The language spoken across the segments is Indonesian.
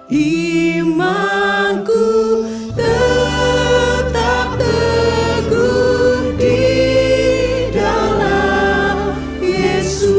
Imanku tetap teguh di dalam Yesus.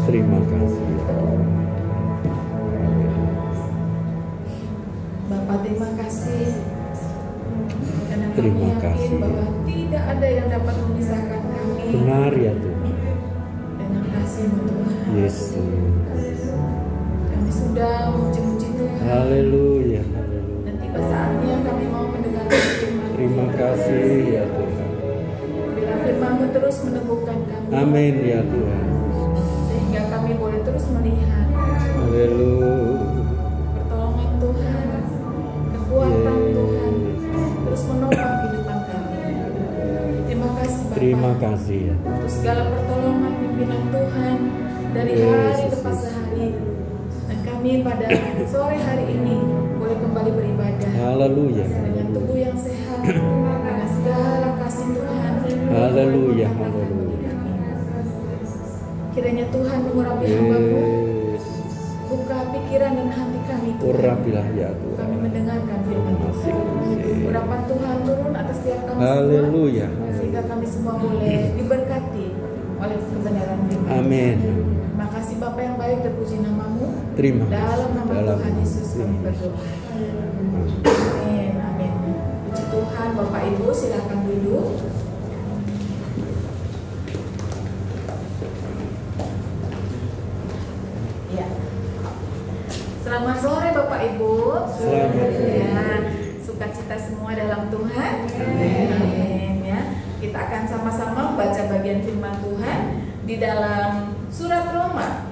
Terima kasih. Bapak terima kasih. Karena Terima kami kasih. yakin bahwa tidak ada yang dapat memisahkan kami Benar ya Tuhan. dengan kasih-Mu Tuhan. Yesus. Kami sudah memuji-muji Tuhan. Haleluya. Haleluya. Dan tiba saatnya kami mau mendengarkan firman-Mu. Terima kasih ya Tuhan. Bila firman-Mu terus meneguhkan kami. Amin ya Tuhan. Sehingga kami boleh terus melihat Haleluya. pertolongan Tuhan, kekuatan Tuhan terus menopang kehidupan kami. Terima kasih Bapak. Terima Terima kasih ya. untuk segala pertolongan pimpinan Tuhan dari hari lepas sehari. Dan kami pada sore hari ini boleh kembali beribadah Haleluya. dengan tubuh yang sehat, dengan segala kasih Tuhan. Haleluya. Yang akan Haleluya. bagi kami. Kiranya Tuhan mengurapi hamba-Mu, Yes. buka pikiran dan hati kami Tuhan. Urapilah ya Kami Tuhan. mendengarkan firman Tuhan. Urapan Tuhan turun atas setiap kami Haleluya. semua, sehingga kami semua boleh diberkati oleh kebenaran firman. Amin. Terima kasih Bapa yang baik, terpuji nama-Mu. Terima Dalam nama Dalam Tuhan Yesus kami berdoa. Amin. Amin. Puji Tuhan. Bapak Ibu silakan duduk. Ya. Selamat sore Bapak Ibu. Selamat sore. Ya, sukacita semua dalam Tuhan. Amin. Ya. Kita akan sama-sama membaca bagian firman Tuhan di dalam surat Roma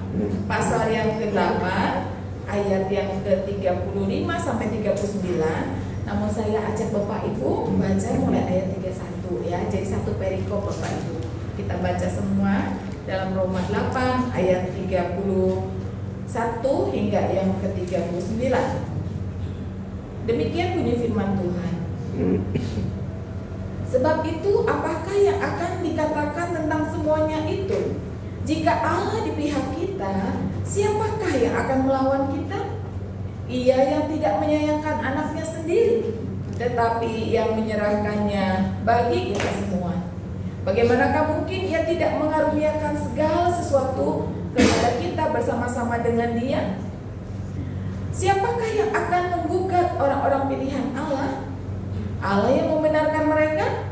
pasal yang ke-8 ayat yang ke-35 sampai 39. Namun saya ajak Bapak Ibu membaca mulai ayat 31 ya. Jadi satu perikop Bapak Ibu. Kita baca semua dalam Roma 8 ayat 31 hingga yang ke-39. Demikian bunyi firman Tuhan. Sebab itu apakah yang akan dikatakan tentang semuanya itu? Jika Allah di pihak kita, siapakah yang akan melawan kita? Ia yang tidak menyayangkan anaknya sendiri, tetapi yang menyerahkannya bagi kita semua. Bagaimanakah mungkin ia tidak mengaruniakan segala sesuatu kepada kita bersama-sama dengan Dia? Siapakah yang akan menggugat orang-orang pilihan Allah? Allah yang membenarkan mereka?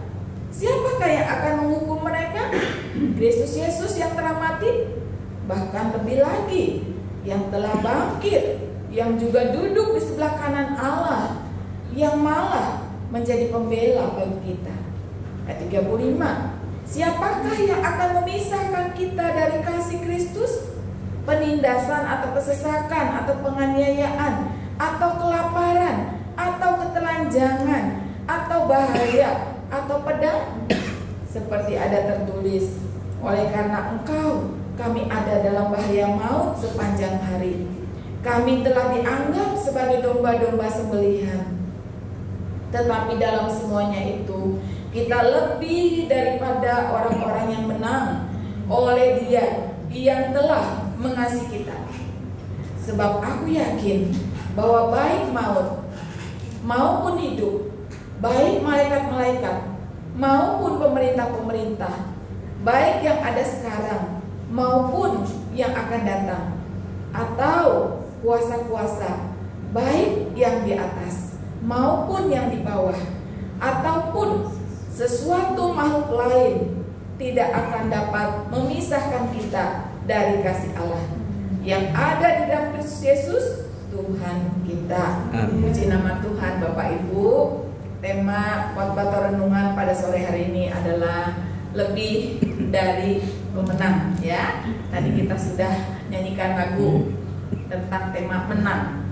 Siapakah yang akan menghukum mereka? Kristus Yesus yang telah mati, bahkan lebih lagi yang telah bangkit, yang juga duduk di sebelah kanan Allah, yang malah menjadi pembela bagi kita. Ayat 35. Siapakah yang akan memisahkan kita dari kasih Kristus? Penindasan atau kesesakan atau penganiayaan atau kelaparan atau ketelanjangan atau bahaya atau pedang? Seperti ada tertulis, oleh karena Engkau kami ada dalam bahaya maut sepanjang hari. Kami telah dianggap sebagai domba-domba sembelihan. Tetapi dalam semuanya itu kita lebih daripada orang-orang yang menang oleh Dia yang telah mengasihi kita. Sebab aku yakin bahwa baik maut maupun hidup, baik malaikat-malaikat maupun pemerintah-pemerintah, baik yang ada sekarang maupun yang akan datang, atau kuasa-kuasa, baik yang di atas maupun yang di bawah, ataupun sesuatu makhluk lain, tidak akan dapat memisahkan kita dari kasih Allah yang ada di dalam Kristus Yesus Tuhan kita. Puji nama Tuhan. Bapak Ibu, tema khotbah atau renungan pada sore hari ini adalah lebih dari pemenang ya. Tadi kita sudah nyanyikan lagu tentang tema menang.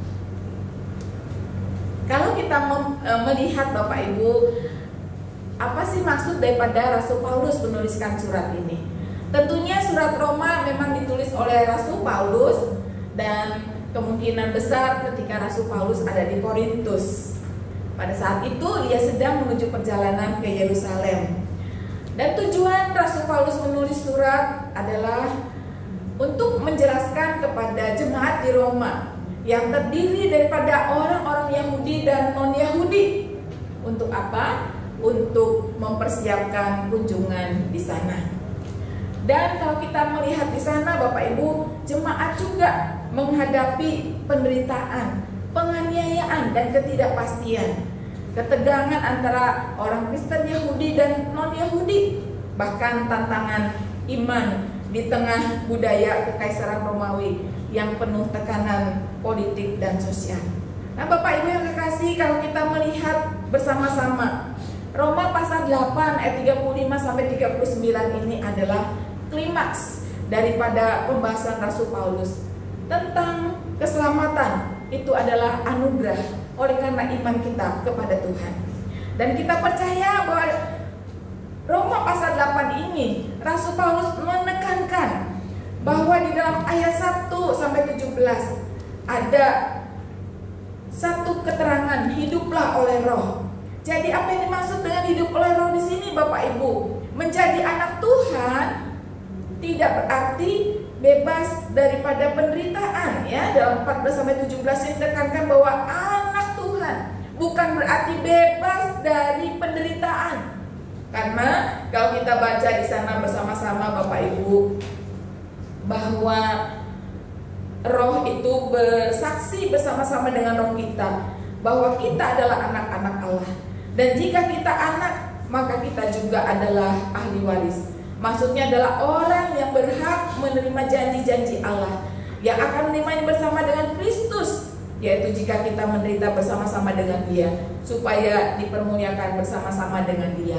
Kalau kita melihat Bapak Ibu, apa sih maksud daripada Rasul Paulus menuliskan surat ini? Tentunya surat Roma memang ditulis oleh Rasul Paulus, dan kemungkinan besar ketika Rasul Paulus ada di Korintus. Pada saat itu ia sedang menuju perjalanan ke Yerusalem. Dan tujuan Rasul Paulus menulis surat adalah untuk menjelaskan kepada jemaat di Roma yang terdiri daripada orang-orang Yahudi dan non-Yahudi. Untuk apa? Untuk mempersiapkan kunjungan di sana. Dan kalau kita melihat di sana Bapak Ibu, jemaat juga menghadapi penderitaan, penganiayaan dan ketidakpastian, ketegangan antara orang Kristen Yahudi dan non-Yahudi, bahkan tantangan iman di tengah budaya kekaisaran Romawi yang penuh tekanan politik dan sosial. Nah Bapak Ibu yang kekasih, kalau kita melihat bersama-sama Roma pasal 8 ayat 35 sampai 39 ini adalah klimaks daripada pembahasan Rasul Paulus tentang keselamatan. Itu adalah anugerah oleh karena iman kita kepada Tuhan. Dan kita percaya bahwa Roma pasal 8 ini Rasul Paulus menekankan bahwa di dalam ayat 1 sampai 17 ada satu keterangan, hiduplah oleh roh. Jadi apa yang dimaksud dengan hidup oleh roh di sini Bapak Ibu? Menjadi anak Tuhan tidak berarti bebas daripada penderitaan ya. Dalam 14 sampai 17 ini ditekankan bahwa anak Tuhan bukan berarti bebas dari penderitaan. Karena kalau kita baca di sana bersama-sama Bapak Ibu bahwa roh itu bersaksi bersama-sama dengan roh kita bahwa kita adalah anak-anak Allah. Dan jika kita anak, maka kita juga adalah ahli waris. Maksudnya adalah orang yang berhak menerima janji-janji Allah, yang akan menerimanya bersama dengan Kristus, yaitu jika kita menderita bersama-sama dengan Dia, supaya dipermuliakan bersama-sama dengan Dia.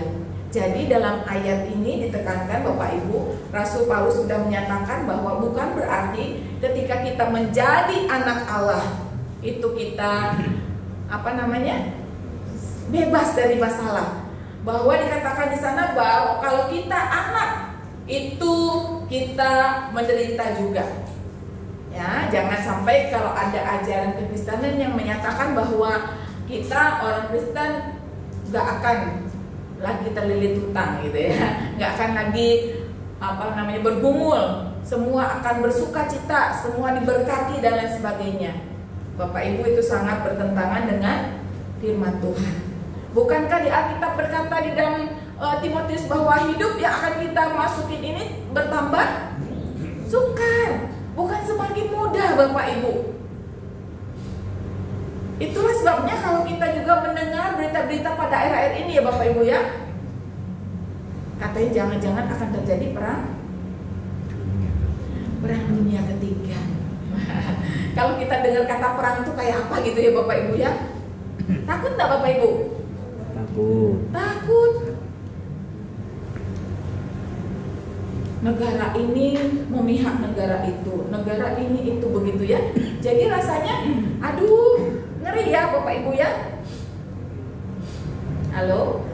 Jadi dalam ayat ini ditekankan Bapak Ibu, Rasul Paulus sudah menyatakan bahwa bukan berarti ketika kita menjadi anak Allah itu kita bebas dari masalah. Bahwa dikatakan di sana bahwa kalau kita anak itu kita menderita juga. Ya, jangan sampai kalau ada ajaran kekristenan yang menyatakan bahwa kita orang Kristen gak akan lagi terlilit hutang gitu ya, nggak akan lagi bergumul, semua akan bersuka cita, semua diberkati dan lain sebagainya. Bapak Ibu, itu sangat bertentangan dengan firman Tuhan. Bukankah di Alkitab berkata di dalam Timotius bahwa hidup yang akan kita masukin ini bertambah sukar, bukan semakin mudah Bapak Ibu. Itulah sebabnya kalau kita juga mendengar berita-berita pada akhir-akhir ini ya Bapak Ibu ya, katanya jangan-jangan akan terjadi perang dunia ketiga. Kalau kita dengar kata perang itu kayak apa gitu ya Bapak Ibu ya, takut nggak Bapak Ibu? Takut. Negara ini memihak negara ini itu begitu ya. Jadi rasanya aduh, ngeri ya Bapak Ibu ya. Halo.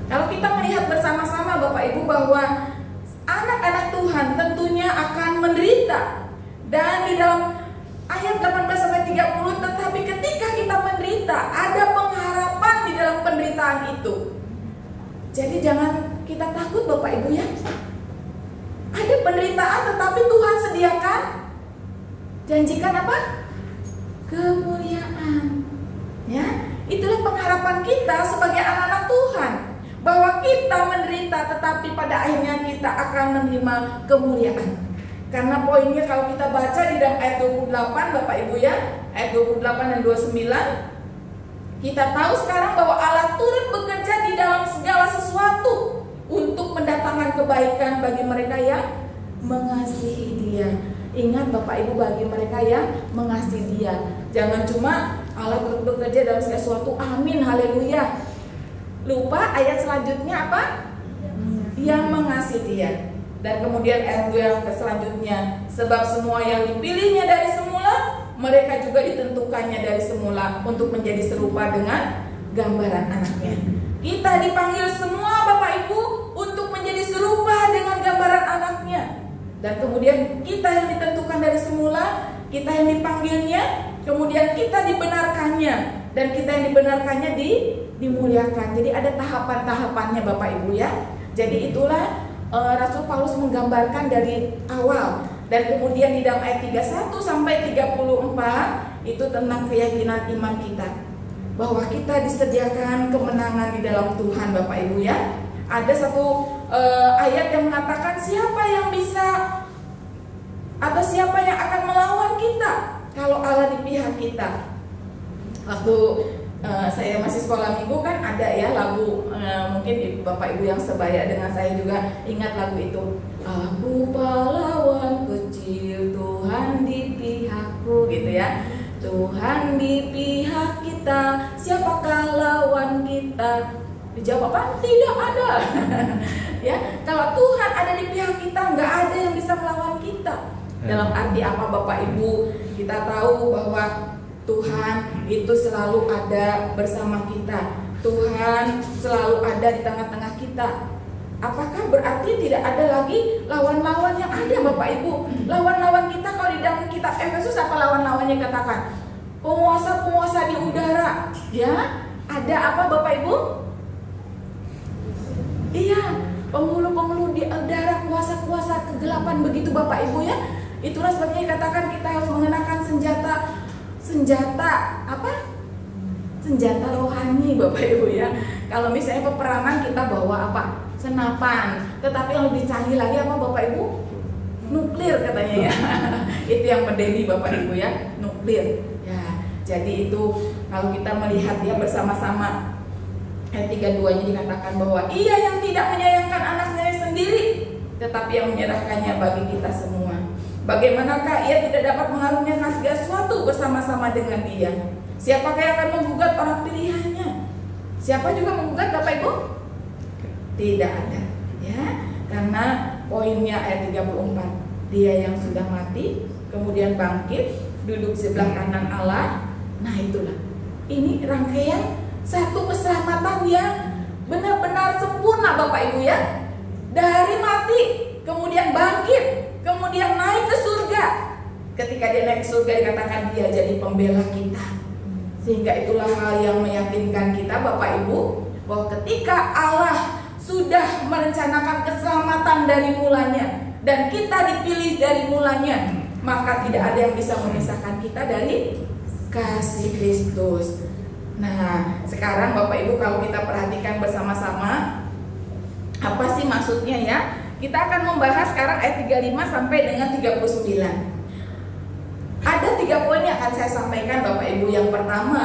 Kalau kita melihat bersama-sama Bapak Ibu bahwa anak-anak Tuhan tentunya akan menderita. Dan di dalam ayat 18 sampai 30, tetapi ketika kita menderita ada pengharapan di dalam penderitaan itu. Jadi jangan kita takut Bapak Ibu ya. Ada penderitaan tetapi Tuhan sediakan, janjikan apa? Kemuliaan. Ya, itulah pengharapan kita sebagai anak-anak Tuhan, bahwa kita menderita tetapi pada akhirnya kita akan menerima kemuliaan. Karena poinnya kalau kita baca di dalam ayat 28 Bapak Ibu ya, ayat 28 dan 29, kita tahu sekarang bahwa Allah turut bekerja di dalam segala sesuatu untuk mendatangkan kebaikan bagi mereka yang mengasihi Dia. Ingat Bapak Ibu, bagi mereka yang mengasihi Dia. Jangan cuma Allah turut bekerja dalam segala sesuatu, amin, haleluya. Lupa ayat selanjutnya apa? Yang mengasihi Dia. Dan kemudian ayat yang selanjutnya, sebab semua yang dipilihnya dari semula, mereka juga ditentukannya dari semula untuk menjadi serupa dengan gambaran anaknya. Kita dipanggil semua Bapak Ibu untuk menjadi serupa dengan gambaran anaknya. Dan kemudian kita yang ditentukan dari semula, kita yang dipanggilnya, kemudian kita dibenarkannya, dan kita yang dibenarkannya dimuliakan. Jadi ada tahapan-tahapannya Bapak Ibu ya. Jadi itulah Rasul Paulus menggambarkan dari awal. Dan kemudian di dalam ayat 31 sampai 34 itu tentang keyakinan iman kita, bahwa kita disediakan kemenangan di dalam Tuhan Bapak Ibu ya. Ada satu ayat yang mengatakan siapa yang bisa atau siapa yang akan melawan kita kalau Allah di pihak kita. Waktu saya masih sekolah minggu kan ada ya lagu, mungkin Bapak Ibu yang sebaya dengan saya juga ingat lagu itu. Aku pahlawan kecil, Tuhan di pihakku, gitu ya. Tuhan di pihak kita, siapakah lawan kita? Dijawab apa? Tidak ada. Ya, kalau Tuhan ada di pihak kita, nggak ada yang bisa melawan kita. Dalam arti apa Bapak Ibu? Kita tahu bahwa Tuhan itu selalu ada bersama kita. Tuhan selalu ada di tengah-tengah kita. Apakah berarti tidak ada lagi lawan-lawan yang ada, Bapak Ibu? Lawan-lawan kita kalau di dalam kitab Efesus apa lawan-lawannya katakan? Penguasa-penguasa di udara, ya? Ada apa Bapak Ibu? Iya, penghulu-penghulu di udara, kuasa-kuasa kegelapan begitu Bapak Ibu ya. Itulah sebabnya dikatakan kita harus mengenakan senjata apa? Senjata rohani Bapak Ibu ya. Kalau misalnya peperangan kita bawa apa? Senapan. Tetapi yang lebih canggih lagi apa Bapak Ibu? Nuklir katanya ya. Itu yang mendeni Bapak Ibu ya, nuklir. Ya, jadi itu kalau kita melihat ya bersama-sama ayat 32-nya dikatakan bahwa Ia yang tidak menyayangkan anaknya sendiri, tetapi yang menyerahkannya bagi kita semua. Bagaimanakah Ia tidak dapat mengaruniakan segala sesuatu bersama-sama dengan Dia? Siapakah yang akan menggugat orang pilihannya? Siapa juga menggugat Bapak Ibu? Tidak ada, ya. Karena poinnya ayat 34, Dia yang sudah mati, kemudian bangkit, duduk sebelah kanan Allah. Nah itulah, ini rangkaian satu keselamatan yang benar-benar sempurna Bapak Ibu ya. Dari mati, kemudian bangkit, kemudian naik ke surga. Ketika Dia naik ke surga dikatakan Dia jadi pembela kita. Sehingga itulah hal yang meyakinkan kita Bapak Ibu bahwa ketika Allah sudah merencanakan keselamatan dari mulanya dan kita dipilih dari mulanya, maka tidak ada yang bisa memisahkan kita dari kasih Kristus. Nah, sekarang Bapak Ibu kalau kita perhatikan bersama-sama, apa sih maksudnya ya? Kita akan membahas sekarang ayat 35 sampai dengan 39. Ada 3 poin yang akan saya sampaikan Bapak Ibu. Yang pertama,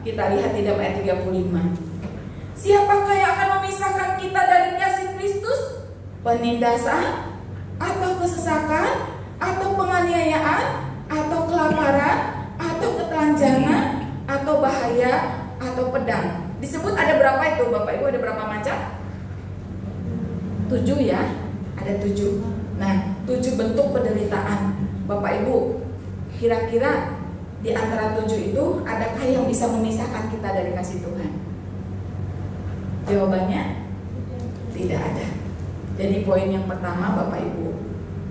kita lihat di dalam ayat 35. Siapakah yang akan memisahkan kita dari kasih Kristus? Penindasan, atau kesesakan, atau penganiayaan, atau kelaparan, atau ketelanjangan, atau bahaya, atau pedang. Disebut ada berapa itu Bapak Ibu? Ada berapa macam? 7 ya, ada 7. Nah, 7 bentuk penderitaan. Bapak Ibu, kira-kira di antara 7 itu adakah yang bisa memisahkan kita dari kasih Tuhan? Jawabannya tidak ada. Jadi poin yang pertama Bapak Ibu,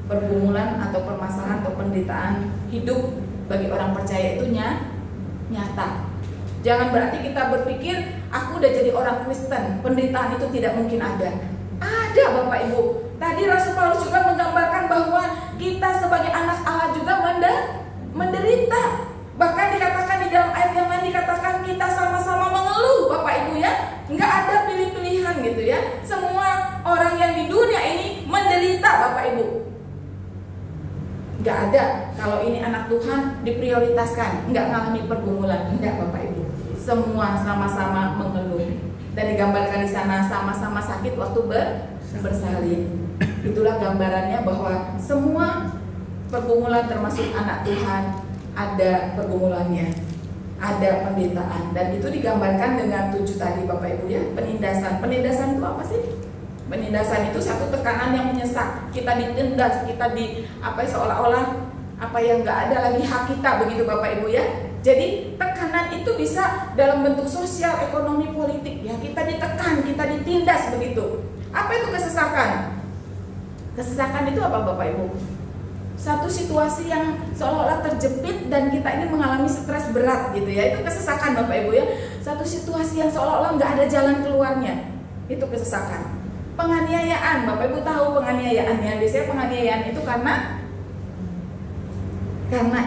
pergumulan atau permasalahan atau penderitaan hidup bagi orang percaya itu nyata. Jangan berarti kita berpikir aku udah jadi orang Kristen, penderitaan itu tidak mungkin ada. Ada Bapak Ibu. Tadi Rasul Paulus juga menggambarkan bahwa kita sebagai anak Allah juga menderita. Bahkan dikatakan di dalam ayat yang lain dikatakan kita sama-sama mengeluh Bapak Ibu ya. Nggak ada pilih-pilihan gitu ya. Semua orang yang di dunia ini menderita Bapak Ibu. Nggak ada kalau ini anak Tuhan diprioritaskan, nggak mengalami pergumulan. Enggak Bapak Ibu. Semua sama-sama mengeluh. Dan digambarkan di sana sama-sama sakit waktu bersalin. Itulah gambarannya bahwa semua pergumulan termasuk anak Tuhan ada pergumulannya, ada penderitaan, dan itu digambarkan dengan 7 tadi Bapak Ibu ya. Penindasan itu apa sih? Penindasan itu satu tekanan yang menyesak, kita ditindas, kita seolah-olah apa yang nggak ada lagi hak kita begitu Bapak Ibu ya. Jadi tekanan itu bisa dalam bentuk sosial, ekonomi, politik ya. Kita ditekan, kita ditindas begitu. Apa itu kesesakan? Kesesakan itu apa Bapak Ibu? Satu situasi yang seolah-olah terjepit dan kita ini mengalami stres berat gitu ya. Itu kesesakan Bapak Ibu ya. Satu situasi yang seolah-olah nggak ada jalan keluarnya. Itu kesesakan. Penganiayaan, Bapak Ibu tahu penganiayaannya. Biasanya penganiayaan itu karena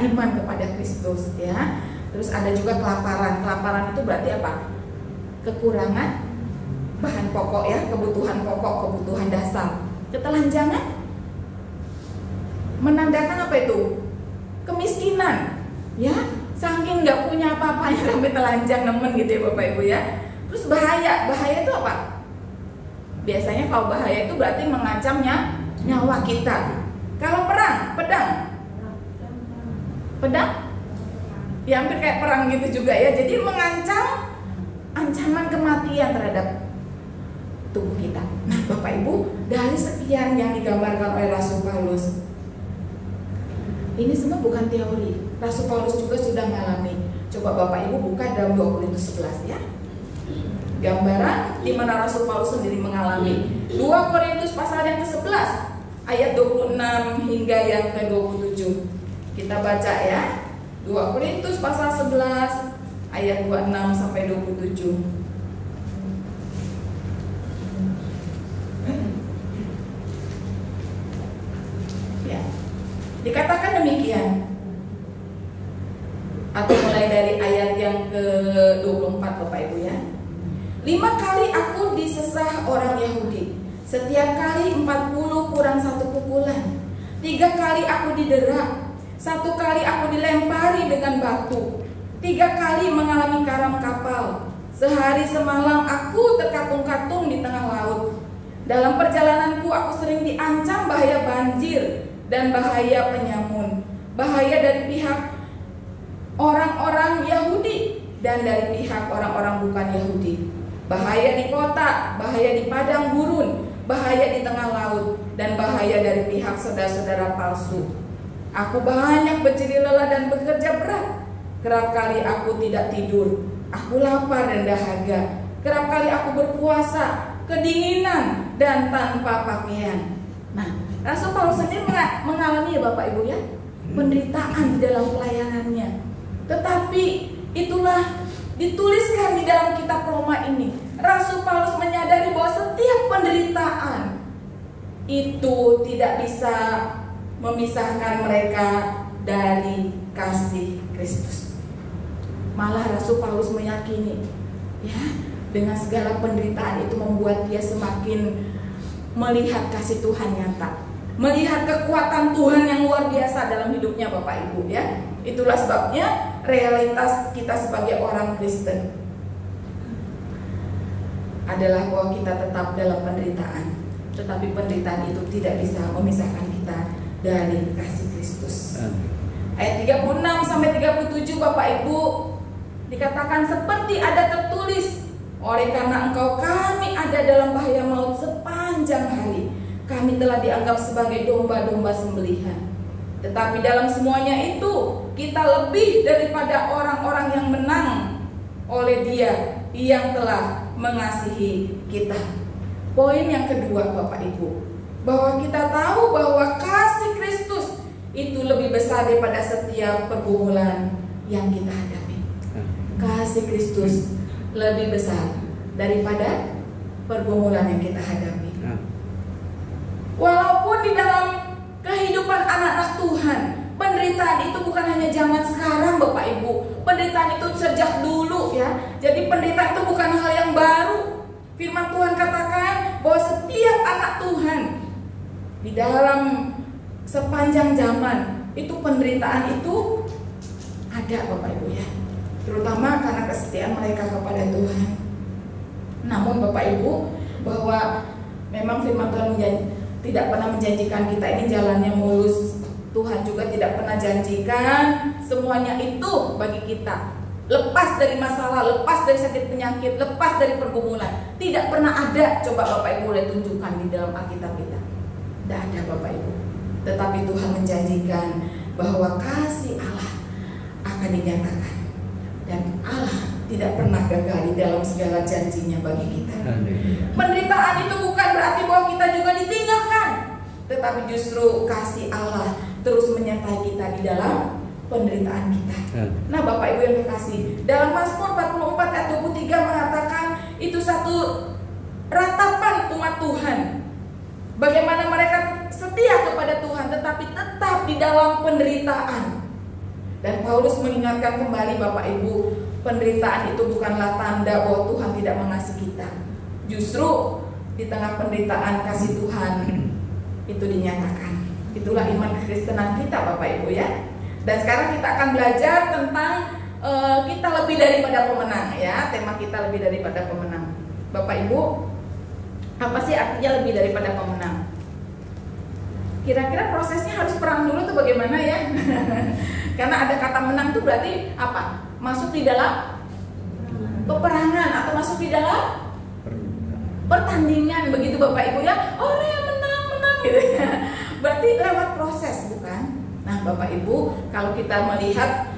iman kepada Kristus ya. Terus ada juga kelaparan. Kelaparan itu berarti apa? Kekurangan bahan pokok ya, kebutuhan pokok, kebutuhan dasar. Ketelanjangan menandakan apa itu? Kemiskinan ya. Saking nggak punya apa-apanya sampai telanjang nemen gitu ya Bapak Ibu ya. Terus bahaya itu apa? Biasanya kalau bahaya itu berarti mengancamnya nyawa kita. Kalau pedang ya hampir kayak perang gitu juga ya. Jadi mengancam ancaman kematian terhadap tubuh kita. Nah Bapak Ibu, dari sekian yang digambarkan oleh Rasul Paulus, ini semua bukan teori. Rasul Paulus juga sudah mengalami. Coba Bapak Ibu buka dalam 2 Korintus 11 ya. Gambaran di mana Rasul Paulus sendiri mengalami. 2 Korintus pasal yang ke-11 ayat 26 hingga yang ke-27. Kita baca ya. 2 Korintus pasal 11 ayat 26 sampai 27. Ya. Dikatakan demikian. Atau mulai dari ayat yang ke-24 Bapak Ibu ya. 5 kali aku disesah orang Yahudi, setiap kali 40 kurang 1 pukulan. 3 kali aku didera, 1 kali aku dilempari dengan batu, 3 kali mengalami karam kapal. Sehari semalam aku terkatung-katung di tengah laut. Dalam perjalananku aku sering diancam bahaya banjir dan bahaya penyamun, bahaya dari pihak orang-orang Yahudi dan dari pihak orang-orang bukan Yahudi. Bahaya di kota, bahaya di padang gurun, bahaya di tengah laut, dan bahaya dari pihak saudara-saudara palsu. Aku banyak berjerih lelah dan bekerja berat. Kerap kali aku tidak tidur, aku lapar dan dahaga. Kerap kali aku berpuasa, kedinginan, dan tanpa pakaian. Nah, Rasul Paulus sendiri mengalami ya Bapak Ibu ya, penderitaan di dalam pelayanannya. Tetapi itulah dituliskan di dalam kitab Roma ini. Rasul Paulus menyadari bahwa setiap penderitaan itu tidak bisa memisahkan mereka dari kasih Kristus. Malah Rasul Paulus meyakini, ya, dengan segala penderitaan itu membuat dia semakin melihat kasih Tuhan nyata, melihat kekuatan Tuhan yang luar biasa dalam hidupnya Bapak Ibu ya. Itulah sebabnya realitas kita sebagai orang Kristen adalah bahwa kita tetap dalam penderitaan, tetapi penderitaan itu tidak bisa memisahkan kita dari kasih Kristus. Ayat 36 sampai 37 Bapak Ibu dikatakan seperti ada tertulis, oleh karena engkau kami ada dalam bahaya maut sepanjang hari, kami telah dianggap sebagai domba-domba sembelihan. Tetapi dalam semuanya itu kita lebih daripada orang-orang yang menang oleh Dia yang telah mengasihi kita. Poin yang kedua Bapak Ibu, bahwa kita tahu bahwa kasih Kristus itu lebih besar daripada setiap pergumulan yang kita hadapi. Kasih Kristus lebih besar daripada pergumulan yang kita hadapi. Walaupun di dalam kehidupan anak-anak Tuhan, penderitaan itu bukan hanya zaman sekarang Bapak Ibu. Penderitaan itu sejak dulu ya. Jadi penderitaan itu bukan hal yang baru. Firman Tuhan katakan bahwa setiap anak Tuhan di dalam sepanjang zaman itu penderitaan itu ada Bapak Ibu ya. Terutama karena kesetiaan mereka kepada Tuhan. Namun Bapak Ibu, bahwa memang firman Tuhan tidak pernah menjanjikan kita ini jalannya mulus. Tuhan juga tidak pernah janjikan semuanya itu bagi kita. Lepas dari masalah, lepas dari sakit penyakit, lepas dari pergumulan. Tidak pernah ada, coba Bapak Ibu boleh tunjukkan di dalam Alkitab kita. Tidak ada Bapak Ibu. Tetapi Tuhan menjanjikan bahwa kasih Allah akan dinyatakan. Dan Allah tidak pernah gagal di dalam segala janjinya bagi kita. Penderitaan itu bukan berarti bahwa kita juga ditinggalkan, tetapi justru kasih Allah terus menyertai kita di dalam penderitaan kita. Nah Bapak Ibu yang kekasih, dalam Mazmur 44 ayat 23 mengatakan itu satu ratapan umat Tuhan, bagaimana mereka setia kepada Tuhan tetapi tetap di dalam penderitaan. Dan Paulus mengingatkan kembali Bapak Ibu, penderitaan itu bukanlah tanda bahwa Tuhan tidak mengasihi kita. Justru di tengah penderitaan kasih Tuhan itu dinyatakan. Itulah iman kekristenan kita Bapak Ibu ya. Dan sekarang kita akan belajar tentang kita lebih daripada pemenang ya. Tema kita lebih daripada pemenang. Bapak Ibu, apa sih artinya lebih daripada pemenang? Kira-kira prosesnya harus perang dulu tuh bagaimana ya? Karena ada kata menang itu berarti apa? Masuk di dalam peperangan atau masuk di dalam pertandingan, begitu Bapak Ibu ya. Oh ya menang gitu ya. Berarti lewat proses bukan? Nah Bapak Ibu, kalau kita melihat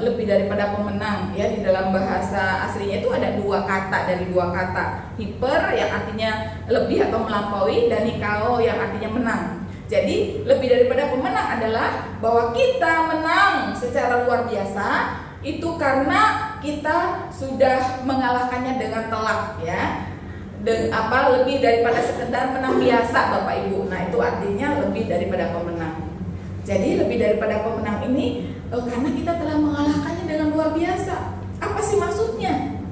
lebih daripada pemenang ya. Di dalam bahasa aslinya itu ada dua kata, hiper yang artinya lebih atau melampaui, dan nikao yang artinya menang. Jadi lebih daripada pemenang adalah bahwa kita menang secara luar biasa itu karena kita sudah mengalahkannya dengan telak ya. Lebih daripada sekedar menang biasa Bapak Ibu. Nah itu artinya lebih daripada pemenang. Jadi lebih daripada pemenang ini karena kita telah mengalahkannya dengan luar biasa. Apa sih maksudnya?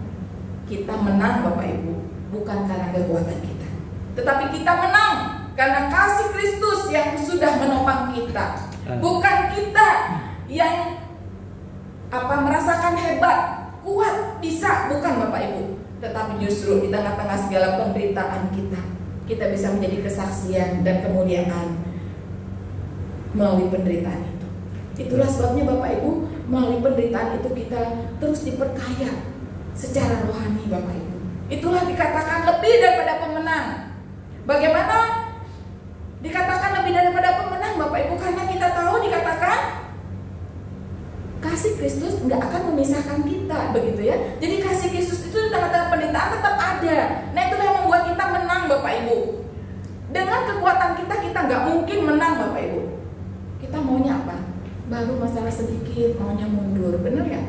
Kita menang Bapak Ibu bukan karena kekuatan kita, tetapi kita menang karena kasih Kristus yang sudah menopang kita. Bukan kita yang merasakan hebat, kuat, bisa, bukan Bapak Ibu. Tetapi justru di tengah-tengah segala penderitaan kita bisa menjadi kesaksian dan kemuliaan melalui penderitaan itu. Itulah sebabnya Bapak Ibu, melalui penderitaan itu kita terus diperkaya secara rohani Bapak Ibu. Itulah dikatakan lebih daripada pemenang. Bagaimana dikatakan lebih daripada pemenang Bapak Ibu? Karena kita tahu dikatakan kasih Kristus nggak akan memisahkan kita, begitu ya. Jadi kasih Kristus itu di tengah-tengah penderitaan tetap ada. Nah itulah yang membuat kita menang Bapak Ibu. Dengan kekuatan kita nggak mungkin menang Bapak Ibu. Kita maunya apa? Baru masalah sedikit maunya mundur, benar ya?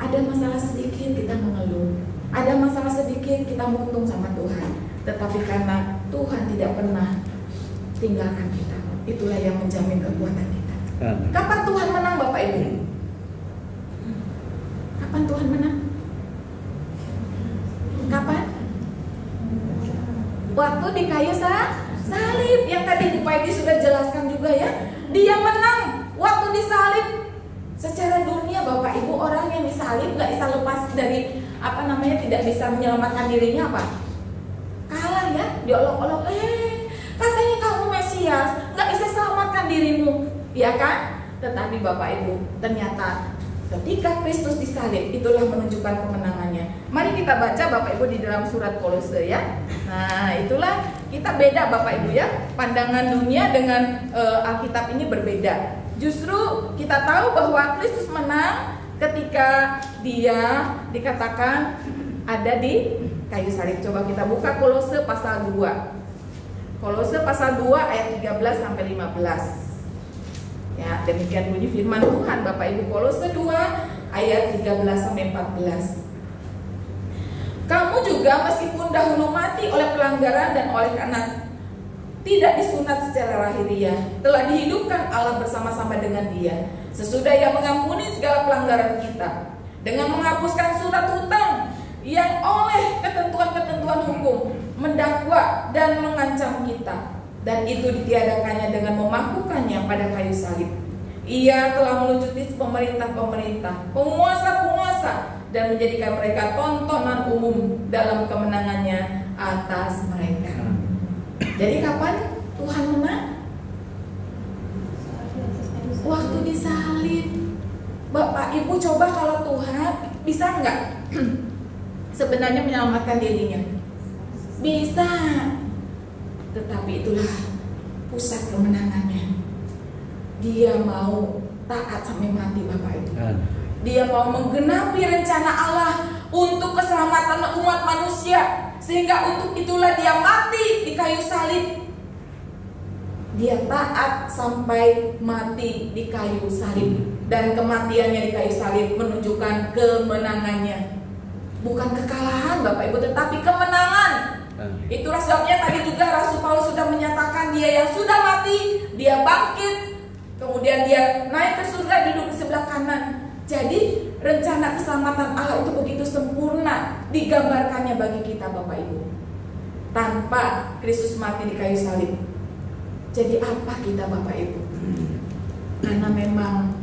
Ada masalah sedikit kita mengeluh, ada masalah sedikit kita menguntung sama Tuhan. Tetapi karena Tuhan tidak pernah tinggalkan kita, itulah yang menjamin kekuatan kita. Kapan Tuhan menang Bapak Ibu? Kapan Tuhan menang? Kapan? Waktu di kayu salib yang tadi Bu Paidi sudah jelaskan juga ya. Dia menang waktu disalib. Secara dunia Bapak Ibu, orang yang disalib gak bisa lepas dari tidak bisa menyelamatkan dirinya apa? Kalah ya, diolok-olok. Katanya kamu Mesias, gak bisa selamatkan dirimu, ya kan? Tetapi Bapak Ibu, ternyata ketika Kristus disalib, itulah menunjukkan kemenangannya. Mari kita baca Bapak Ibu di dalam surat Kolose ya. Nah itulah kita beda Bapak Ibu ya. Pandangan dunia dengan Alkitab ini berbeda. Justru kita tahu bahwa Kristus menang ketika dia dikatakan ada di kayu salib. Coba kita buka Kolose pasal 2. Kolose pasal 2 ayat 13 sampai 15. Ya, demikian bunyi firman Tuhan Bapak Ibu. Kolose 2 ayat 13 sampai 14. Kamu juga meskipun dahulu mati oleh pelanggaran dan oleh karena tidak disunat secara lahiriah, telah dihidupkan Allah bersama-sama dengan Dia sesudah Ia mengampuni segala pelanggaran kita dengan menghapuskan surat hutang yang oleh ketentuan-ketentuan hukum mendakwa dan mengancam kita, dan itu ditiadakannya dengan memakukannya pada kayu salib. Ia telah melucuti pemerintah-pemerintah, penguasa-penguasa, dan menjadikan mereka tontonan umum dalam kemenangannya atas mereka. Jadi kapan Tuhan menang? Waktu disalib. Bapak Ibu coba kalau Tuhan bisa nggak sebenarnya menyelamatkan dirinya? Bisa. Tetapi itulah pusat kemenangannya. Dia mau taat sampai mati Bapak Ibu. Dia mau menggenapi rencana Allah untuk keselamatan umat manusia. Sehingga untuk itulah dia mati di kayu salib. Dia taat sampai mati di kayu salib. Dan kematiannya di kayu salib menunjukkan kemenangannya. Bukan kekalahan Bapak Ibu, tetapi kemenangan. Itulah sebabnya tadi juga Rasul Paulus sudah menyatakan dia yang sudah mati, dia bangkit, kemudian dia naik ke surga, duduk di sebelah kanan. Jadi rencana keselamatan Allah itu begitu sempurna digambarkannya bagi kita Bapak Ibu. Tanpa Kristus mati di kayu salib, jadi apa kita Bapak Ibu? Karena memang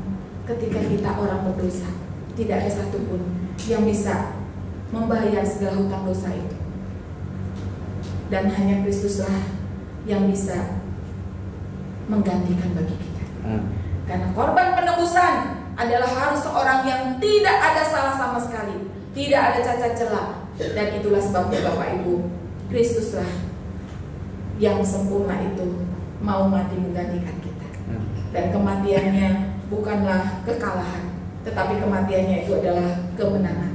ketika kita orang berdosa, tidak ada satupun yang bisa membayar segala hutang dosa itu. Dan hanya Kristuslah yang bisa menggantikan bagi kita. Karena korban penebusan adalah harus seorang yang tidak ada salah sama sekali, tidak ada cacat celah. Dan itulah sebabnya Bapak Ibu, Kristuslah yang sempurna itu mau mati menggantikan kita. Dan kematiannya bukanlah kekalahan, tetapi kematiannya itu adalah kemenangan.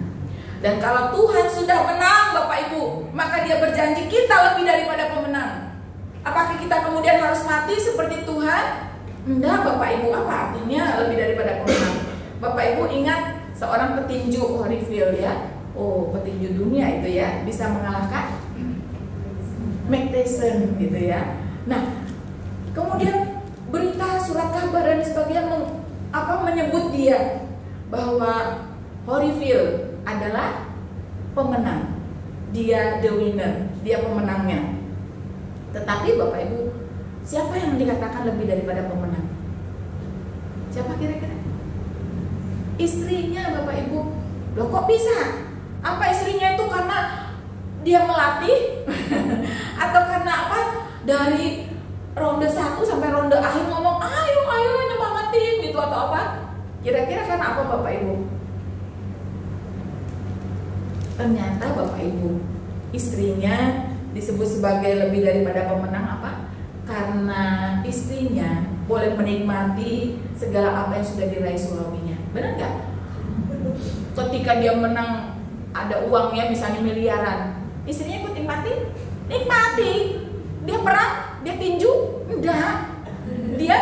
Dan kalau Tuhan sudah menang Bapak Ibu, maka Dia berjanji kita lebih daripada pemenang. Apakah kita kemudian harus mati seperti Tuhan? Enggak Bapak Ibu, apa artinya lebih daripada pemenang? Bapak Ibu ingat seorang petinju Holyfield ya. Oh, petinju dunia itu ya, bisa mengalahkan Mike Tyson gitu ya. Nah, kemudian berita, surat kabar dan sebagainya menyebut dia bahwa Holyfield adalah pemenang. Dia the winner, dia pemenangnya. Tetapi Bapak Ibu, siapa yang dikatakan lebih daripada pemenang? Siapa kira-kira? Istrinya Bapak Ibu. Loh kok bisa? Apa istrinya itu karena dia melatih? Atau karena apa? Dari ronde 1 sampai ronde akhir ngomong ayo nyemangatin gitu atau apa? Kira-kira karena apa Bapak Ibu? Ternyata Bapak Ibu, istrinya disebut sebagai lebih daripada pemenang apa? Karena istrinya boleh menikmati segala apa yang sudah diraih suaminya. Benar nggak? Ketika dia menang, ada uangnya misalnya miliaran, istrinya ikut nikmati? Nikmati. Dia perang? Dia tinju? Enggak. Dia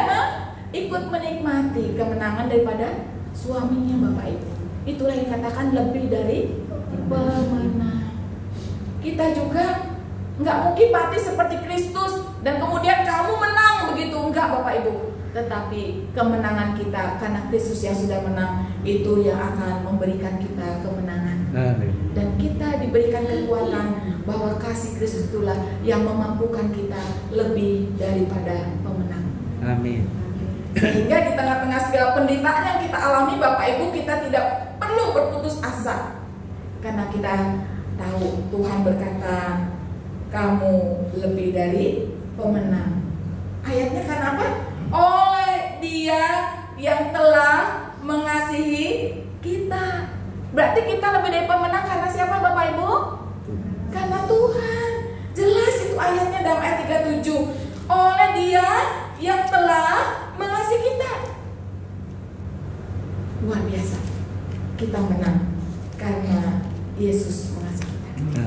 ikut menikmati kemenangan daripada suaminya Bapak Ibu. Itulah yang dikatakan lebih dari pemenang. Kita juga nggak mungkin mati seperti Kristus dan kemudian kamu menang begitu, enggak Bapak Ibu. Tetapi kemenangan kita karena Kristus yang sudah menang itu yang akan memberikan kita kemenangan. Amin. Dan kita diberikan kekuatan bahwa kasih Kristus itulah yang memampukan kita lebih daripada pemenang. Amin. Sehingga di tengah-tengah segala penderitaan yang kita alami Bapak Ibu, kita tidak perlu berputus asa. Karena kita tahu Tuhan berkata, kamu lebih dari pemenang. Ayatnya kan apa? Oleh Dia yang telah mengasihi kita. Berarti kita lebih dari pemenang karena siapa Bapak Ibu? Karena Tuhan. Jelas itu ayatnya dalam ayat 37. Oleh Dia yang telah mengasihi kita. Luar biasa. Kita menang karena Yesus mengasihi kita.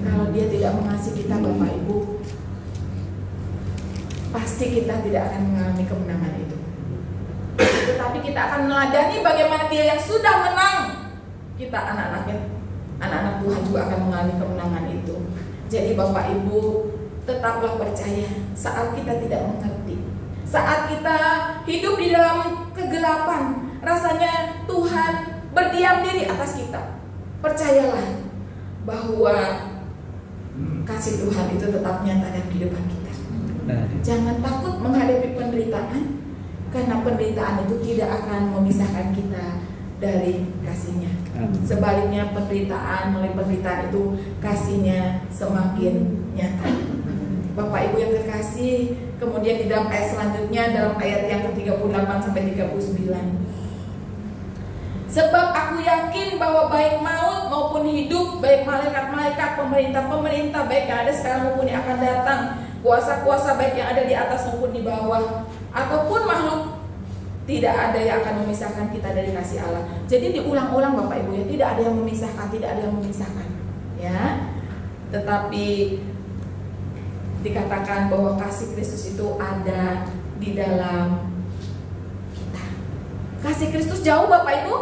Kalau Dia tidak mengasihi kita Bapak Ibu, pasti kita tidak akan mengalami kemenangan itu. Tetapi kita akan meneladani bagaimana Dia yang sudah menang. Kita anak-anak Tuhan juga akan mengalami kemenangan itu. Jadi Bapak Ibu, tetaplah percaya saat kita tidak mengerti, saat kita hidup di dalam kegelapan, rasanya Tuhan berdiam diri atas kita. Percayalah bahwa kasih Tuhan itu tetap nyata dalam kehidupan kita. Jangan takut menghadapi penderitaan, karena penderitaan itu tidak akan memisahkan kita dari kasih-Nya. Sebaliknya melalui penderitaan itu kasih-Nya semakin nyata. Bapak Ibu yang terkasih, kemudian di dalam ayat selanjutnya, dalam ayat yang ke-38 sampai 39. Sebab aku yakin bahwa baik maut maupun hidup, baik malaikat-malaikat, pemerintah-pemerintah, baik yang ada sekarang maupun yang akan datang, kuasa-kuasa baik yang ada di atas maupun di bawah, ataupun makhluk, tidak ada yang akan memisahkan kita dari kasih Allah. Jadi diulang-ulang Bapak Ibu ya, tidak ada yang memisahkan, tidak ada yang memisahkan, ya. Tetapi dikatakan bahwa kasih Kristus itu ada di dalam kita. Kasih Kristus jauh Bapak Ibu?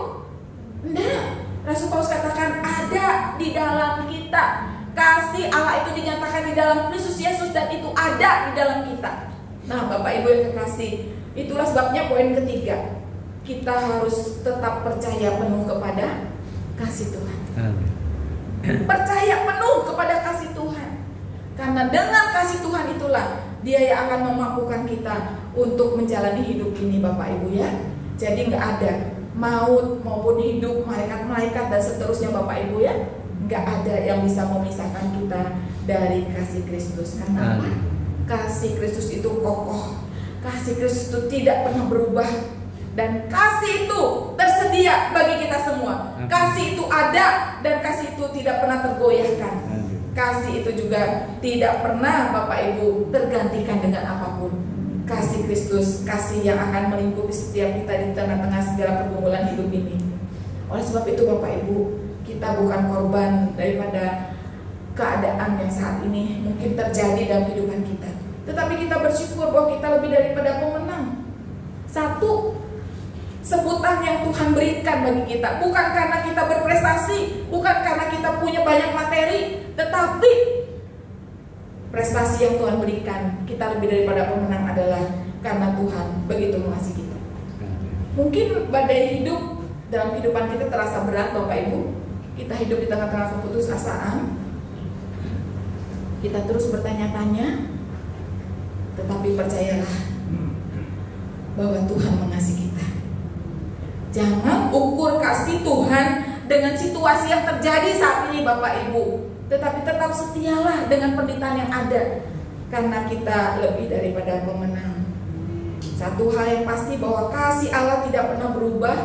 Enggak. Rasul Paulus katakan ada di dalam kita. Kasih Allah itu dinyatakan di dalam Kristus Yesus dan itu ada di dalam kita. Nah Bapak Ibu yang terkasih, itulah sebabnya poin ketiga, kita harus tetap percaya penuh kepada kasih Tuhan. Percaya penuh kepada kasih Tuhan. Karena dengan kasih Tuhan itulah Dia yang akan memampukan kita untuk menjalani hidup ini Bapak Ibu ya. Jadi nggak ada maut maupun hidup, malaikat-malaikat dan seterusnya Bapak Ibu ya, nggak ada yang bisa memisahkan kita dari kasih Kristus. Karena apa? Kasih Kristus itu kokoh, kasih Kristus itu tidak pernah berubah, dan kasih itu tersedia bagi kita semua. Kasih itu ada dan kasih itu tidak pernah tergoyahkan. Kasih itu juga tidak pernah Bapak Ibu tergantikan dengan apapun. kasih Kristus, kasih yang akan melingkupi setiap kita di tengah-tengah segala pergumulan hidup ini. Oleh sebab itu Bapak Ibu, kita bukan korban daripada keadaan yang saat ini mungkin terjadi dalam kehidupan kita, tetapi kita bersyukur bahwa kita lebih daripada pemenang. Satu, sebutan yang Tuhan berikan bagi kita, bukan karena kita berprestasi, bukan karena kita punya banyak materi, tetapi prestasi yang Tuhan berikan, kita lebih daripada pemenang adalah karena Tuhan begitu mengasihi kita. Mungkin badai hidup dalam kehidupan kita terasa berat Bapak Ibu. Kita hidup di tengah-tengah keputusasaan. Kita terus bertanya-tanya, tetapi percayalah bahwa Tuhan mengasihi kita. Jangan ukur kasih Tuhan dengan situasi yang terjadi saat ini Bapak Ibu, tetapi tetap setialah dengan penderitaan yang ada, karena kita lebih daripada pemenang. Satu hal yang pasti bahwa kasih Allah tidak pernah berubah,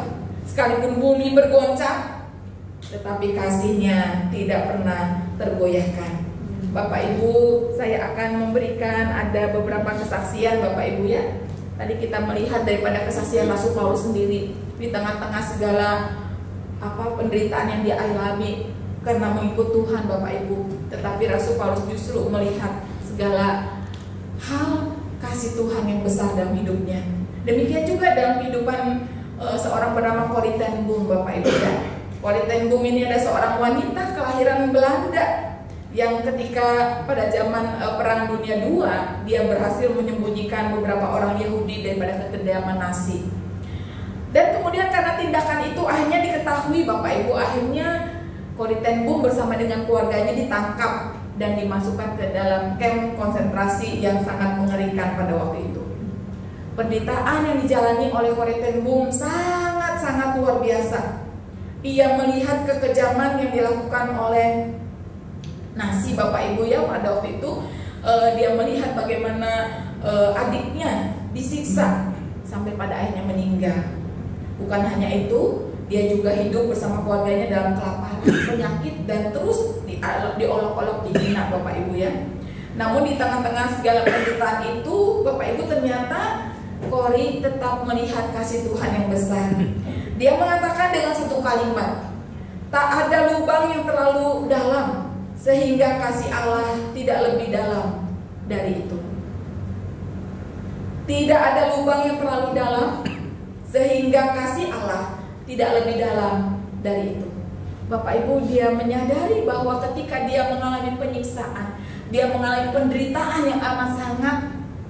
sekalipun bumi bergoncang, tetapi kasih-Nya tidak pernah tergoyahkan. Bapak Ibu, saya akan memberikan ada beberapa kesaksian Bapak Ibu ya. Tadi kita melihat daripada kesaksian Rasul Paulus sendiri di tengah-tengah segala penderitaan yang dia alami karena mengikut Tuhan Bapak Ibu. Tetapi Rasul Paulus justru melihat segala hal kasih Tuhan yang besar dalam hidupnya. Demikian juga dalam kehidupan seorang bernama Corrie ten Boom Bapak Ibu ya. Corrie ten Boom ini ada seorang wanita kelahiran Belanda yang ketika pada zaman Perang Dunia II dia berhasil menyembunyikan beberapa orang Yahudi daripada kekediaman Nazi. Dan kemudian karena tindakan itu akhirnya diketahui Bapak Ibu, akhirnya Corrie ten Boom bersama dengan keluarganya ditangkap dan dimasukkan ke dalam kamp konsentrasi yang sangat mengerikan pada waktu itu. Penderitaan yang dijalani oleh Corrie ten Boom sangat-sangat luar biasa. Ia melihat kekejaman yang dilakukan oleh Nazi Bapak Ibu ya pada waktu itu. Dia melihat bagaimana adiknya disiksa sampai pada akhirnya meninggal. Bukan hanya itu, dia juga hidup bersama keluarganya dalam kelaparan, penyakit, dan terus diolok-olok, dihina Bapak Ibu ya. Namun di tengah-tengah segala penderitaan itu Bapak Ibu, ternyata Corrie tetap melihat kasih Tuhan yang besar. Dia mengatakan dengan satu kalimat, tak ada lubang yang terlalu dalam sehingga kasih Allah tidak lebih dalam dari itu. Tidak ada lubang yang terlalu dalam sehingga kasih Allah tidak lebih dalam dari itu. Bapak Ibu, dia menyadari bahwa ketika dia mengalami penyiksaan, dia mengalami penderitaan yang amat sangat,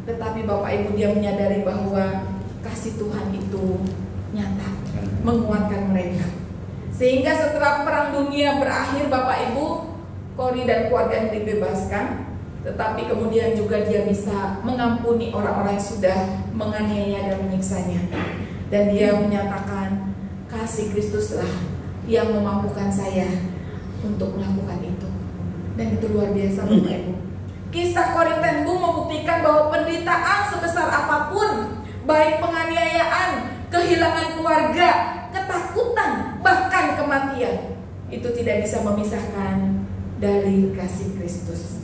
tetapi Bapak Ibu, dia menyadari bahwa kasih Tuhan itu nyata, menguatkan mereka. Sehingga setelah Perang Dunia berakhir Bapak Ibu, Corrie dan keluarganya dibebaskan, tetapi kemudian juga dia bisa mengampuni orang-orang yang sudah menganiaya dan menyiksanya. Dan dia menyatakan, kasih Kristuslah yang memampukan saya untuk melakukan itu. Dan itu luar biasa Bapak Ibu. Kisah Corrie ten Boom membuktikan bahwa penderitaan sebesar apapun, baik penganiayaan, kehilangan keluarga, ketakutan, bahkan kematian, itu tidak bisa memisahkan dari kasih Kristus.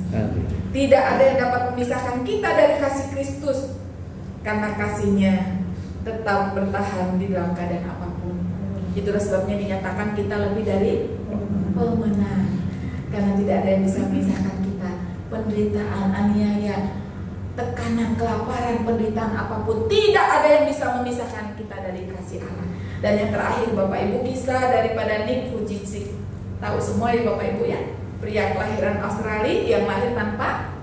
Tidak ada yang dapat memisahkan kita dari kasih Kristus, karena kasih-Nya tetap bertahan di dalam keadaan apapun. Itulah sebabnya dinyatakan kita lebih dari pemenang, karena tidak ada yang bisa memisahkan kita. Penderitaan, aniaya, tekanan, kelaparan, penderitaan apapun, tidak ada yang bisa memisahkan kita dari kasih Allah. Dan yang terakhir Bapak Ibu, kisah daripada Nick Vujicic. Tahu semua ya Bapak Ibu ya, pria kelahiran Australia yang lahir tanpa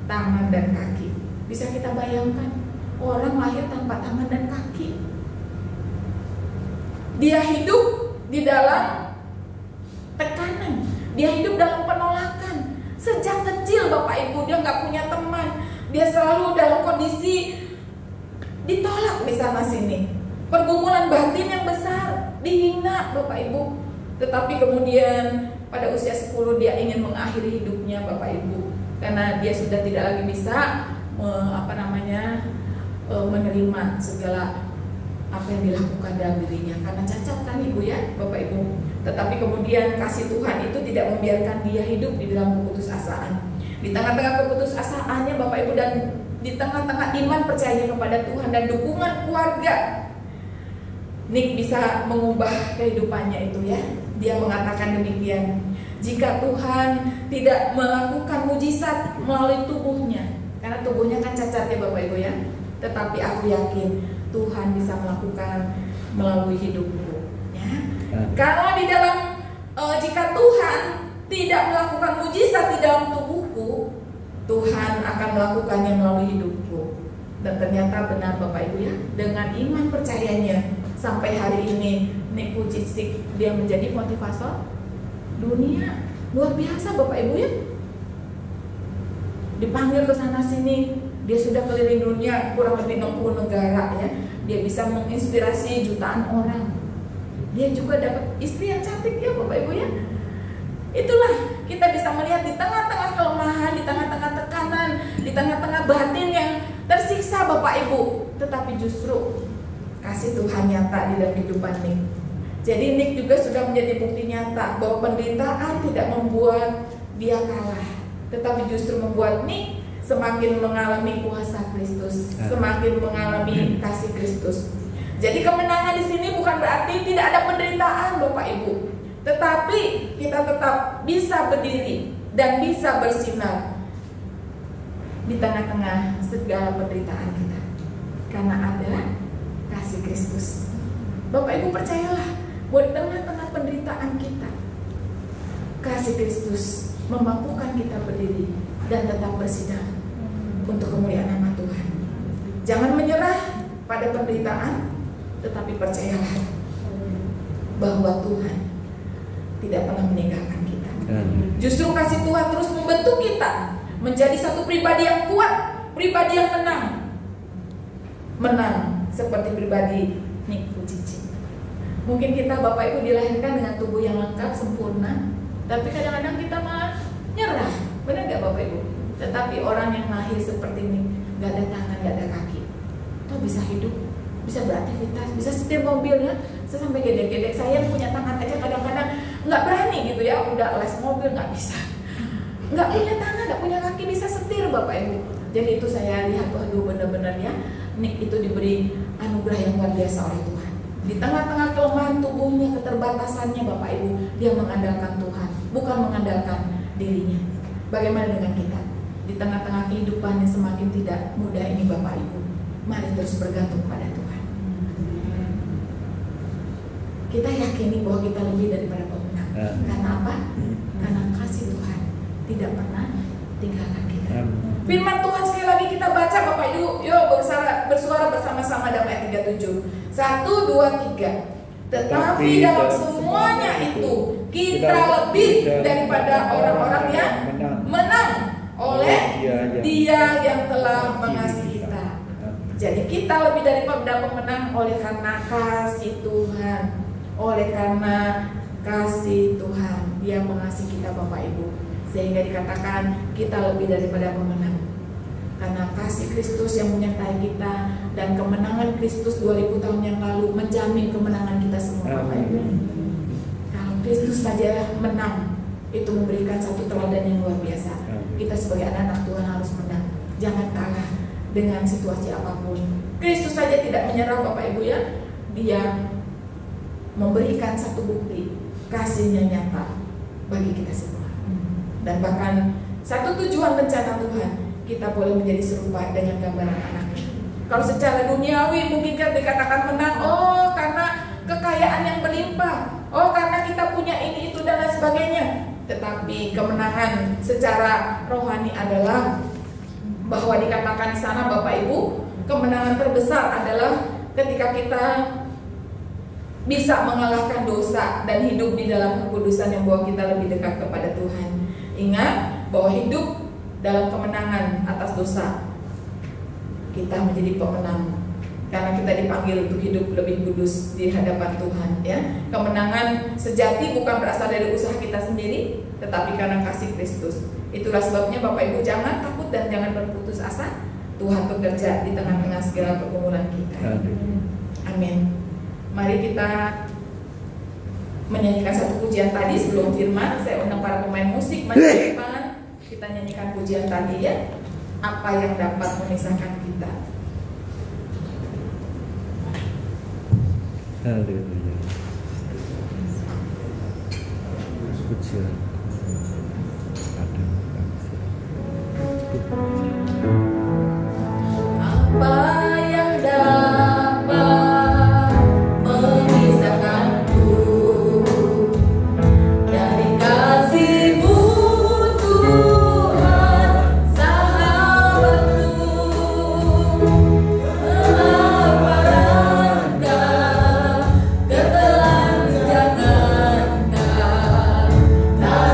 tangan dan kaki. Bisa kita bayangkan, orang lahir tanpa tangan dan kaki. Dia hidup di dalam tekanan, dia hidup dalam penolakan. Sejak kecil Bapak Ibu, dia nggak punya teman. Dia selalu dalam kondisi ditolak di sana sini. Pergumulan batin yang besar, dihina Bapak Ibu. Tetapi kemudian pada usia 10 dia ingin mengakhiri hidupnya Bapak Ibu, karena dia sudah tidak lagi bisa menerima segala apa yang dilakukan dalam dirinya, karena cacat kan Ibu ya Bapak Ibu. Tetapi kemudian kasih Tuhan itu tidak membiarkan dia hidup di dalam keputusasaan. Di tengah-tengah keputusasaannya Bapak Ibu, dan di tengah-tengah iman percaya kepada Tuhan dan dukungan keluarga, Nick bisa mengubah kehidupannya itu ya. Dia mengatakan demikian, jika Tuhan tidak melakukan mujizat melalui tubuhnya, karena tubuhnya kan cacat ya Bapak Ibu ya, tetapi aku yakin Tuhan bisa melakukan melalui hidupku ya. Kalau di dalam jika Tuhan tidak melakukan mujizat di dalam tubuhku, Tuhan akan melakukannya melalui hidupku. Dan ternyata benar Bapak Ibu ya, dengan iman percayanya sampai hari ini Nick Vujicic dia menjadi motivator dunia. Luar biasa Bapak Ibu ya. Dipanggil ke sana sini, dia sudah keliling dunia kurang lebih 60 negara ya. Dia bisa menginspirasi jutaan orang. Dia juga dapat istri yang cantik ya Bapak Ibu ya. Itulah kita bisa melihat di tengah-tengah kelemahan, di tengah-tengah tekanan, di tengah-tengah batin yang tersiksa Bapak Ibu, tetapi justru kasih Tuhan nyata di dalam kehidupan Nick. Jadi Nick juga sudah menjadi bukti nyata bahwa penderitaan tidak membuat dia kalah, tetapi justru membuat Nick semakin mengalami kuasa Kristus, semakin mengalami kasih Kristus. Jadi kemenangan di sini bukan berarti tidak ada penderitaan Bapak Ibu, tetapi kita tetap bisa berdiri dan bisa bersinar di tengah-tengah segala penderitaan kita, karena ada kasih Kristus. Bapak Ibu percayalah bahwa di tengah-tengah penderitaan kita, kasih Kristus memampukan kita berdiri dan tetap bersinar untuk kemuliaan nama Tuhan. Jangan menyerah pada penderitaan, tetapi percayalah bahwa Tuhan tidak pernah meninggalkan kita. Justru kasih Tuhan terus membentuk kita menjadi satu pribadi yang kuat, pribadi yang menang seperti pribadi Nick Vujicic. Mungkin kita Bapak Ibu dilahirkan dengan tubuh yang lengkap sempurna, tapi kadang-kadang kita malah nyerah, benar nggak Bapak Ibu? Tetapi orang yang lahir seperti ini, nggak ada tangan, nggak ada kaki, toh bisa hidup, bisa beraktivitas, bisa setir mobilnya. Saya sampai gedek-gedek, saya punya tangan aja kadang-kadang nggak berani gitu ya, udah les mobil nggak bisa, nggak punya tangan, nggak punya kaki, bisa setir Bapak Ibu. Jadi itu saya lihat, waduh benar-benar ya, Nick itu diberi anugerah yang luar biasa oleh Tuhan. Di tengah-tengah kelemahan tubuhnya, keterbatasannya Bapak Ibu, dia mengandalkan Tuhan, bukan mengandalkan dirinya. Bagaimana dengan kita? Di tengah-tengah kehidupan yang semakin tidak mudah ini Bapak Ibu, mari terus bergantung pada Tuhan. Kita yakini bahwa kita lebih daripada pemenang. Karena apa? Karena kasih Tuhan tidak pernah tinggalkan kita. Firman Tuhan sekali lagi kita baca Bapak Ibu, yuk bersuara bersama-sama dalam ayat 37. 1, 2, 3. Tetapi dalam semuanya itu kita lebih daripada orang-orang yang menang oleh Dia yang telah mengasihi kita. Jadi kita lebih daripada pemenang oleh karena kasih Tuhan. Oleh karena kasih Tuhan, Dia mengasihi kita Bapak Ibu, sehingga dikatakan kita lebih daripada pemenang. Karena kasih Kristus yang menyertai kita dan kemenangan Kristus 2000 tahun yang lalu menjamin kemenangan kita semua Bapak Ibu. Kalau Kristus saja menang, itu memberikan satu teladan yang luar biasa. Kita sebagai anak-anak Tuhan harus menang, jangan kalah dengan situasi apapun. Kristus saja tidak menyerah Bapak Ibu ya. Dia memberikan satu bukti kasihnya nyata bagi kita semua. Dan bahkan satu tujuan rencana Tuhan, kita boleh menjadi serupa dengan gambaran anaknya. Kalau secara duniawi mungkin kan dikatakan menang, oh karena kekayaan yang berlimpah, oh karena kita punya ini itu dan lain sebagainya. Tetapi kemenangan secara rohani adalah bahwa dikatakan di sana Bapak Ibu, kemenangan terbesar adalah ketika kita bisa mengalahkan dosa dan hidup di dalam kekudusan yang membawa kita lebih dekat kepada Tuhan. Ingat bahwa hidup dalam kemenangan atas dosa, kita menjadi pemenang karena kita dipanggil untuk hidup lebih kudus di hadapan Tuhan ya. Kemenangan sejati bukan berasal dari usaha kita sendiri, tetapi karena kasih Kristus. Itulah sebabnya Bapak Ibu jangan takut dan jangan berputus asa. Tuhan bekerja di tengah-tengah segala pergumulan kita. Amin. Mari kita menyanyikan satu pujian tadi sebelum firman. Saya undang para pemain musik maju ke depan. Kita nyanyikan pujian tadi ya. Apa yang dapat memisahkan kita? Haleluya. Puji Apa yang dapat memisahkanku dari kasih-Mu, Tuhan, sahabatku? Apakah ketelanjangan tak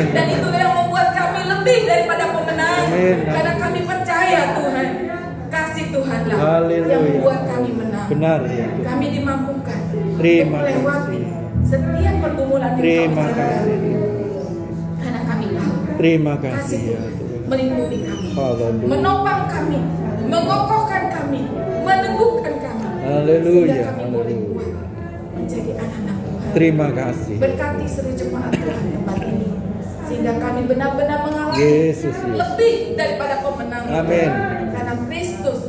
Amin. Dan itu yang membuat kami lebih daripada pemenang. Amin. Karena kami percaya Tuhan, kasih Tuhanlah Haleluya. yang membuat kami menang. Benar ya Tuhan. Kami dimampukan Terima untuk melewati kasih. setiap pergumulan yang Terima kami kasih. jalani. Karena kami tahu Terima kasih kasih ya Tuhan Tuhan. melindungi kami, Haleluya. menopang kami, mengokohkan kami, meneguhkan kami, Haleluya. sehingga kami boleh Haleluya. kuat menjadi anak-anak Tuhan. Terima kasih. Berkati seluruh jemaat Tuhan tempat ini, sehingga kami benar-benar mengalami Yesus, Yesus. lebih daripada pemenang. Amin. Karena Kristus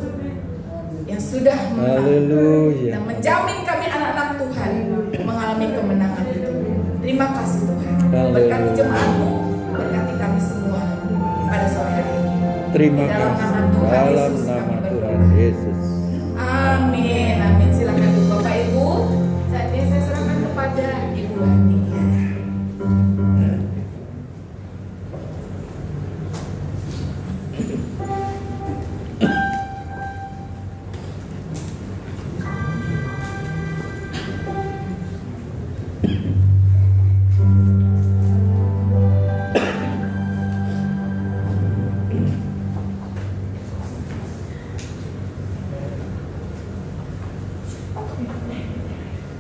yang sudah menang Haleluya. dan menjamin kami anak-anak Tuhan mengalami kemenangan itu. Terima kasih Tuhan. Haleluya. Berkati jemaat-Mu, berkati kami semua pada sore hari ini. Terima Dalam kasih. nama Tuhan Dalam Yesus nama kami Tuhan berdoa. Yesus. Amin. Amin. Silakan Bapak Ibu. Saat ini saya serahkan kepada Ibu Wati.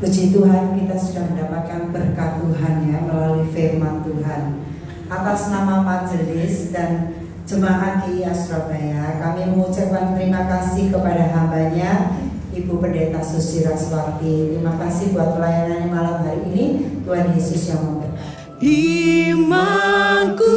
Puji Tuhan, kita sudah mendapatkan berkat Tuhan ya melalui firman Tuhan. Atas nama majelis dan jemaat GIA Surabaya, kami mengucapkan terima kasih kepada hambanya Ibu Pendeta Susi Raswati. Terima kasih buat pelayanan malam hari ini. Tuhan Yesus yang memberkati. Imanku